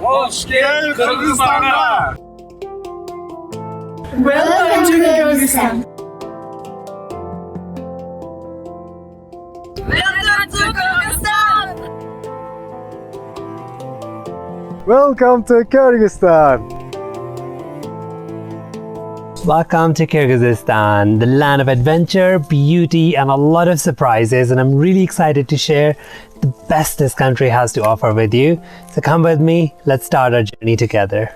Hoş gel Kırgızistan'a. Welcome to Kyrgyzstan. Welcome to Kyrgyzstan! Welcome to Kyrgyzstan! Welcome to Kyrgyzstan, the land of adventure, beauty, and a lot of surprises. And I'm really excited to share the best this country has to offer with you. So come with me, let's start our journey together.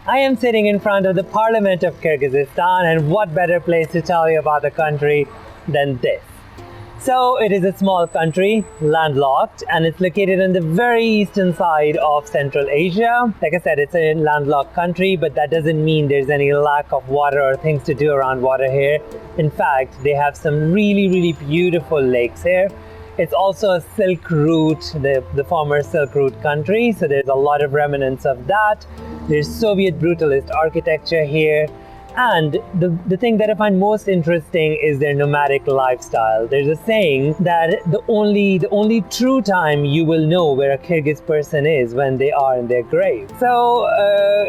I am sitting in front of the Parliament of Kyrgyzstan, and what better place to tell you about the country than this. So it is a small country, landlocked, and it's located on the very eastern side of Central Asia. Like I said, it's a landlocked country, but that doesn't mean there's any lack of water or things to do around water here. In fact, they have some really beautiful lakes here. It's also a Silk Route, the former Silk Route country, so there's a lot of remnants of that. There's Soviet brutalist architecture here. And the thing that I find most interesting is their nomadic lifestyle. There's a saying that the only true time you will know where a Kyrgyz person is when they are in their grave. So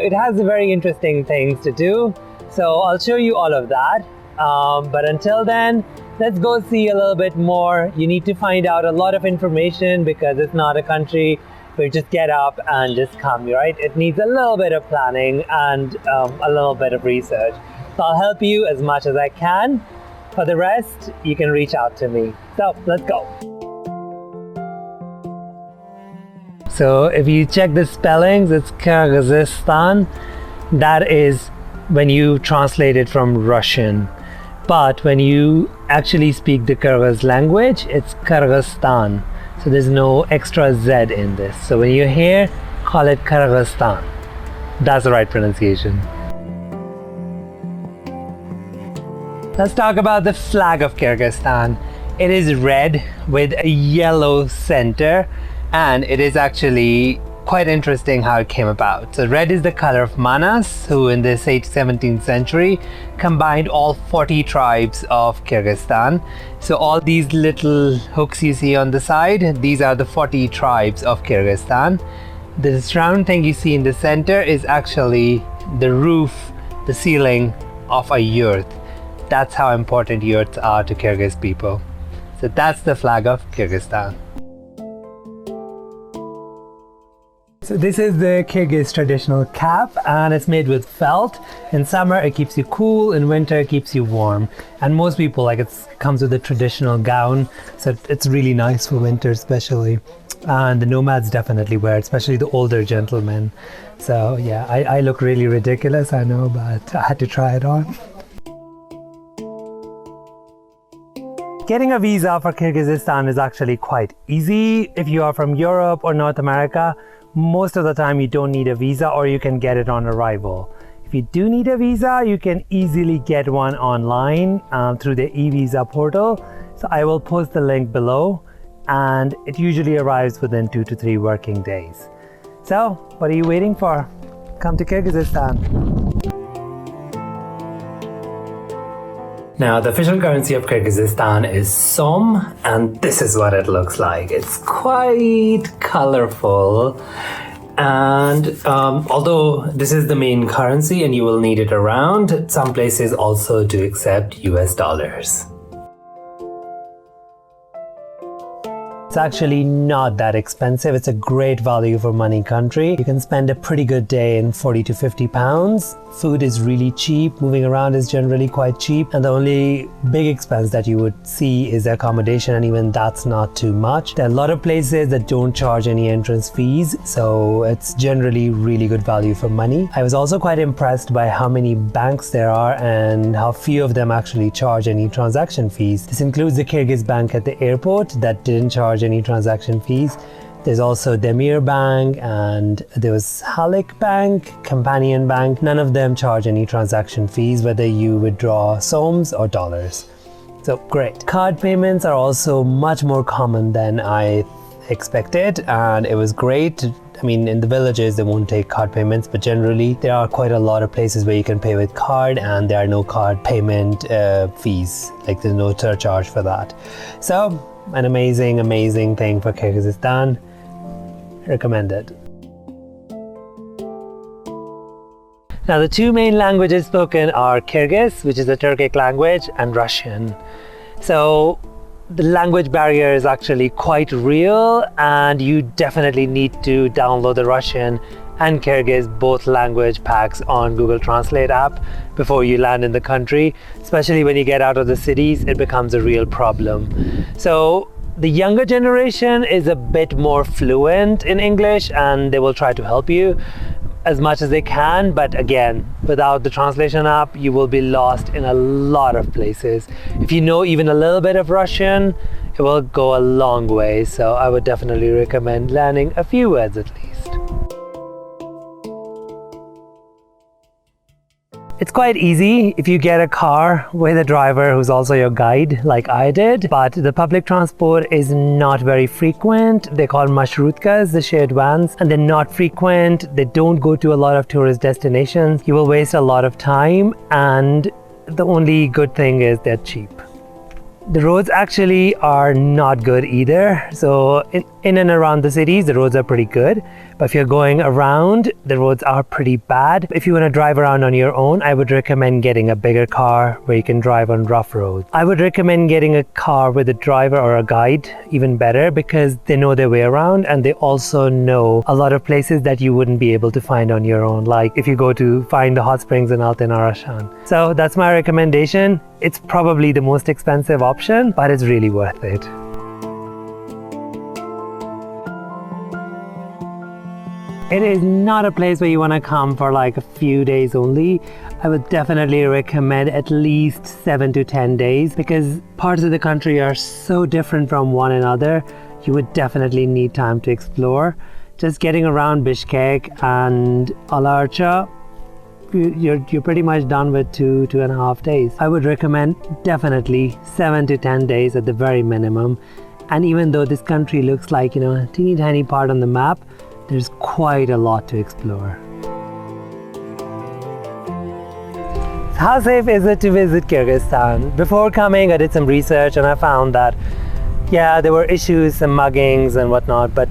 it has very interesting things to do. So I'll show you all of that. But until then, let's go see a little bit more. You need to find out a lot of information because it's not a country where you just get up and just come, right? It needs a little bit of planning and a little bit of research. So I'll help you as much as I can. For the rest, you can reach out to me. So let's go. So if you check the spellings, it's Kyrgyzstan. That is when you translate it from Russian. But when you actually speak the Kyrgyz language, it's Kyrgyzstan. So there's no extra Z in this. So when you hear, call it Kyrgyzstan. That's the right pronunciation. Let's talk about the flag of Kyrgyzstan. It is red with a yellow center, and it is actually quite interesting how it came about. So red is the color of Manas, who in the 17th century combined all 40 tribes of Kyrgyzstan. So all these little hooks you see on the side, these are the 40 tribes of Kyrgyzstan. This round thing you see in the center is actually the roof, the ceiling of a yurt. That's how important yurts are to Kyrgyz people. So that's the flag of Kyrgyzstan. So this is the Kyrgyz traditional cap, and it's made with felt. In summer it keeps you cool, in winter it keeps you warm. And most people, like, it comes with a traditional gown, so it's really nice for winter especially. And the nomads definitely wear it, especially the older gentlemen. So yeah, I look really ridiculous, I know, but I had to try it on. Getting a visa for Kyrgyzstan is actually quite easy. If you are from Europe or North America, most of the time you don't need a visa, or you can get it on arrival. If you do need a visa, you can easily get one online through the e-visa portal. So I will post the link below, and it usually arrives within 2 to 3 working days. So what are you waiting for? Come to Kyrgyzstan. Now, the official currency of Kyrgyzstan is som, and this is what it looks like. It's quite colorful, and although this is the main currency and you will need it around, some places also do accept US dollars. It's actually not that expensive. It's a great value for money country. You can spend a pretty good day in 40 to 50 pounds. Food is really cheap. Moving around is generally quite cheap. And the only big expense that you would see is the accommodation, and even that's not too much. There are a lot of places that don't charge any entrance fees, so it's generally really good value for money. I was also quite impressed by how many banks there are and how few of them actually charge any transaction fees. This includes the Kyrgyz bank at the airport that didn't charge any transaction fees. There's also Demir Bank, and there was Halik Bank, Companion Bank. None of them charge any transaction fees, whether you withdraw soms or dollars. So great. Card payments are also much more common than I expected, and it was great. I mean, in the villages, they won't take card payments, but generally there are quite a lot of places where you can pay with card and there are no card payment fees. Like there's no surcharge for that. So an amazing thing for Kyrgyzstan. Recommended. Now the two main languages spoken are Kyrgyz, which is a Turkic language, and Russian. So the language barrier is actually quite real, and you definitely need to download the Russian and Kyrgyz both language packs on Google Translate app before you land in the country. Especially when you get out of the cities, it becomes a real problem. So the younger generation is a bit more fluent in English and they will try to help you as much as they can, but again, without the translation app, you will be lost in a lot of places. If you know even a little bit of Russian, it will go a long way. So I would definitely recommend learning a few words at least. It's quite easy if you get a car with a driver who's also your guide, like I did, but the public transport is not very frequent. They're called marshrutkas, the shared vans, and they're not frequent. They don't go to a lot of tourist destinations. You will waste a lot of time, and the only good thing is they're cheap. The roads actually are not good either. So in and around the cities, the roads are pretty good. But if you're going around, the roads are pretty bad. If you want to drive around on your own, I would recommend getting a bigger car where you can drive on rough roads. I would recommend getting a car with a driver or a guide, even better, because they know their way around and they also know a lot of places that you wouldn't be able to find on your own. Like if you go to find the hot springs in Altin Arashan. So that's my recommendation. It's probably the most expensive option, but it's really worth it. It is not a place where you want to come for like a few days only. I would definitely recommend at least 7 to 10 days because parts of the country are so different from one another. You would definitely need time to explore. Just getting around Bishkek and Alarcha, you're pretty much done with 2.5 days. I would recommend definitely 7 to 10 days at the very minimum. And even though this country looks like, a teeny tiny part on the map, there's quite a lot to explore. How safe is it to visit Kyrgyzstan? Before coming, I did some research and I found that there were issues, some muggings and whatnot, but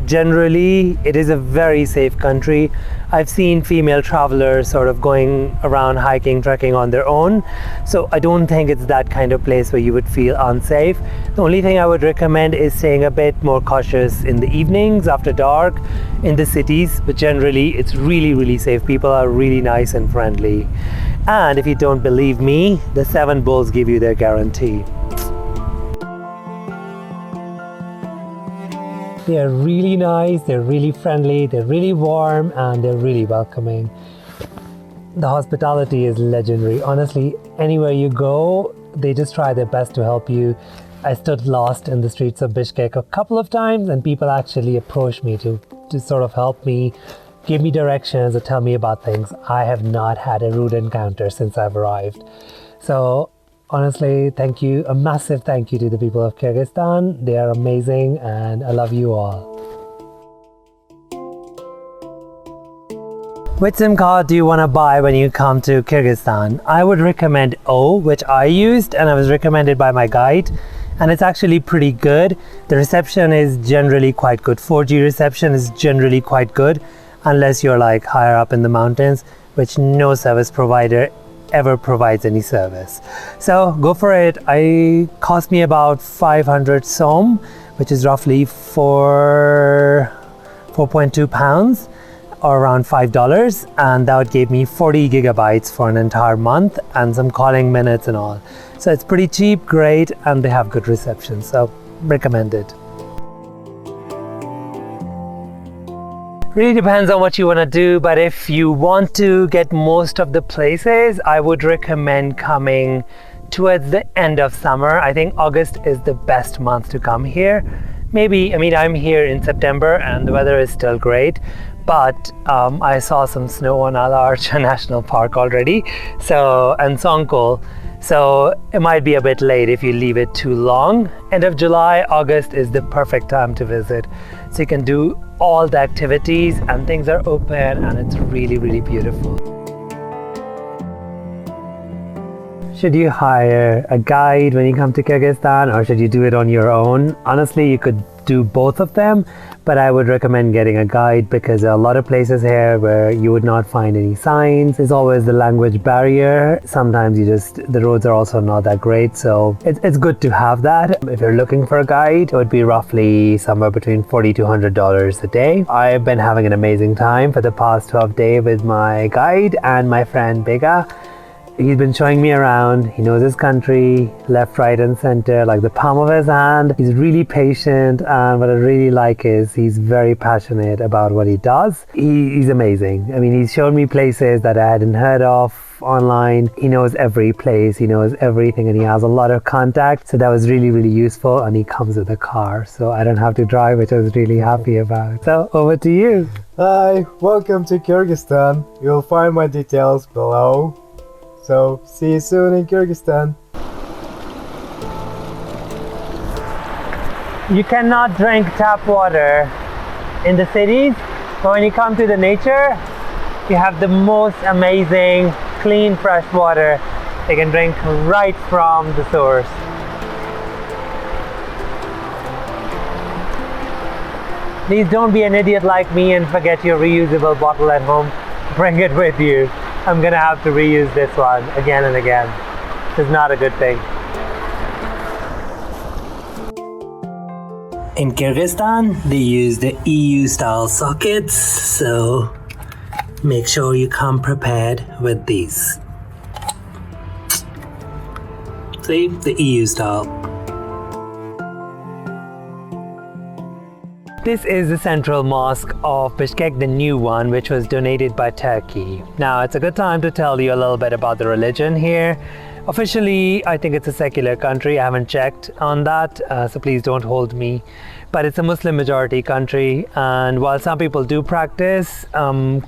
generally it is a very safe country. I've seen female travelers sort of going around hiking, trekking on their own. So I don't think it's that kind of place where you would feel unsafe. The only thing I would recommend is staying a bit more cautious in the evenings after dark in the cities, but generally it's really safe. People are really nice and friendly. And if you don't believe me, the 7 bulls give you their guarantee. They're really nice, they're really friendly, they're really warm, and they're really welcoming. The hospitality is legendary. Honestly, anywhere you go, they just try their best to help you. I stood lost in the streets of Bishkek a couple of times, and people actually approached me to sort of help me, give me directions, or tell me about things. I have not had a rude encounter since I've arrived. So honestly, thank you. A massive thank you to the people of Kyrgyzstan. They are amazing and I love you all. Which SIM card do you want to buy when you come to Kyrgyzstan? I would recommend O, which I used and I was recommended by my guide. And it's actually pretty good. The reception is generally quite good. 4G reception is generally quite good unless you're like higher up in the mountains, which no service provider ever provides any service. So go for it. It cost me about 500 som, which is roughly 4.2 pounds or around $5, and that gave me 40 gigabytes for an entire month and some calling minutes and all. So it's pretty cheap, great, and they have good reception, so recommended. Really depends on what you want to do, but if you want to get most of the places, I would recommend coming towards the end of summer. I think August is the best month to come here. I'm here in September and the weather is still great, but I saw some snow on Alarcha National Park already, and Songkol. So it might be a bit late if you leave it too long. End of July, August is the perfect time to visit. So you can do all the activities and things are open and it's really, really beautiful. Should you hire a guide when you come to Kyrgyzstan or should you do it on your own? Honestly, you could do both of them, but I would recommend getting a guide because there are a lot of places here where you would not find any signs. There's always the language barrier. Sometimes the roads are also not that great, so it's good to have that. If you're looking for a guide, it would be roughly somewhere between $40 to $100 a day. I've been having an amazing time for the past 12 days with my guide and my friend Bega. He's been showing me around. He knows his country, left, right and center, like the palm of his hand. He's really patient, and what I really like is he's very passionate about what he does. He's amazing. I mean, he's shown me places that I hadn't heard of online. He knows every place, he knows everything, and he has a lot of contacts. So that was really, really useful, and he comes with a car, so I don't have to drive, which I was really happy about. So over to you. Hi, welcome to Kyrgyzstan. You'll find my details below. So, see you soon in Kyrgyzstan. You cannot drink tap water in the cities, but when you come to the nature, you have the most amazing, clean, fresh water you can drink right from the source. Please don't be an idiot like me and forget your reusable bottle at home. Bring it with you. I'm gonna have to reuse this one again and again. It's not a good thing. In Kyrgyzstan, they use the EU style sockets, so make sure you come prepared with these. See, the EU style. This is the central mosque of Bishkek, the new one, which was donated by Turkey. Now, it's a good time to tell you a little bit about the religion here. Officially, I think it's a secular country. I haven't checked on that, so please don't hold me. But it's a Muslim majority country, and while some people do practice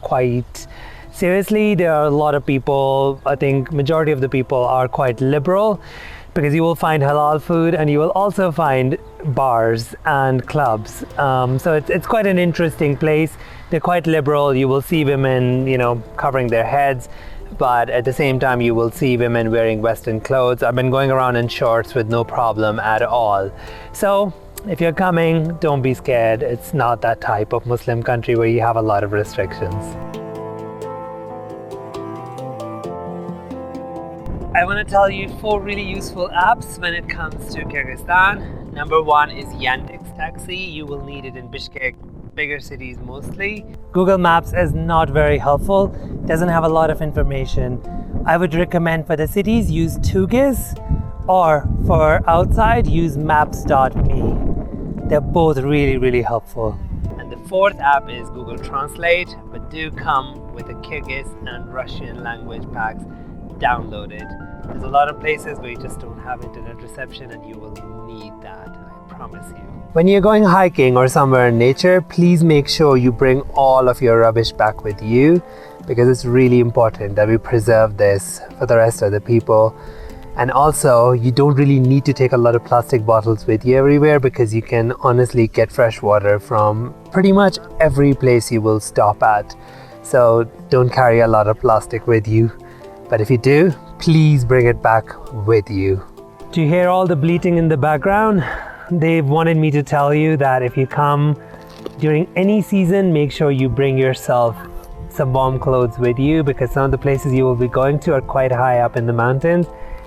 quite seriously, there are a lot of people, I think majority of the people are quite liberal, because you will find halal food and you will also find bars and clubs. So it's quite an interesting place. They're quite liberal. You will see women, covering their heads, but at the same time you will see women wearing Western clothes. I've been going around in shorts with no problem at all. So if you're coming, don't be scared. It's not that type of Muslim country where you have a lot of restrictions. I want to tell you 4 really useful apps when it comes to Kyrgyzstan. Number 1 is Yandex Taxi. You will need it in Bishkek, bigger cities mostly. Google Maps is not very helpful, doesn't have a lot of information. I would recommend for the cities use Kyrgyz, or for outside use maps.me. They're both really, really helpful. And the 4th app is Google Translate, but do come with the Kyrgyz and Russian language packs downloaded. There's a lot of places where you just don't have internet reception and you will need that, I promise you. When you're going hiking or somewhere in nature, please make sure you bring all of your rubbish back with you, because it's really important that we preserve this for the rest of the people. And also, you don't really need to take a lot of plastic bottles with you everywhere, because you can honestly get fresh water from pretty much every place you will stop at. So don't carry a lot of plastic with you. But if you do, please bring it back with you. Do you hear all the bleating in the background? They've wanted me to tell you that if you come during any season, make sure you bring yourself some warm clothes with you, because some of the places you will be going to are quite high up in the mountains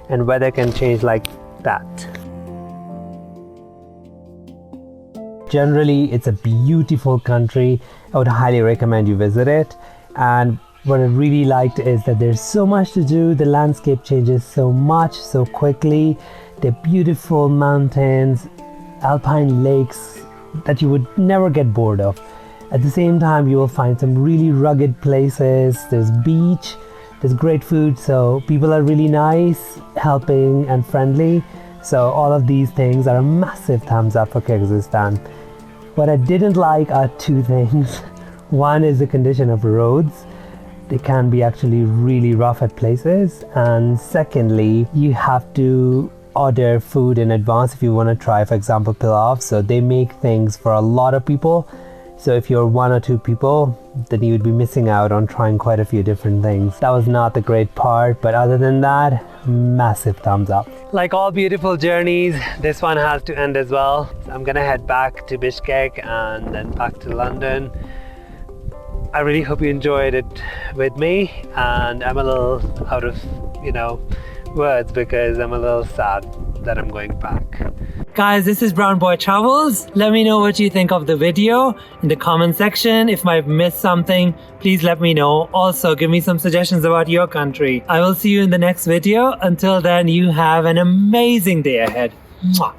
and weather can change like that. Generally, it's a beautiful country. I would highly recommend you visit it. And what I really liked is that there's so much to do. The landscape changes so much, so quickly. They're beautiful mountains, alpine lakes that you would never get bored of. At the same time, you will find some really rugged places. There's beach, there's great food, so people are really nice, helping and friendly. So all of these things are a massive thumbs up for Kyrgyzstan. What I didn't like are 2 things. One is the condition of roads. they can be actually really rough at places. And secondly, you have to order food in advance if you want to try, for example, pilav. So they make things for a lot of people. So if you're 1 or 2 people, then you would be missing out on trying quite a few different things. That was not the great part, but other than that, massive thumbs up. Like all beautiful journeys, this one has to end as well. So I'm gonna head back to Bishkek and then back to London. I really hope you enjoyed it with me, and I'm a little out of, words because I'm a little sad that I'm going back. Guys, this is BrownBoyTravels. Let me know what you think of the video in the comment section. If I've missed something, please let me know. Also, give me some suggestions about your country. I will see you in the next video. Until then, you have an amazing day ahead. Mwah.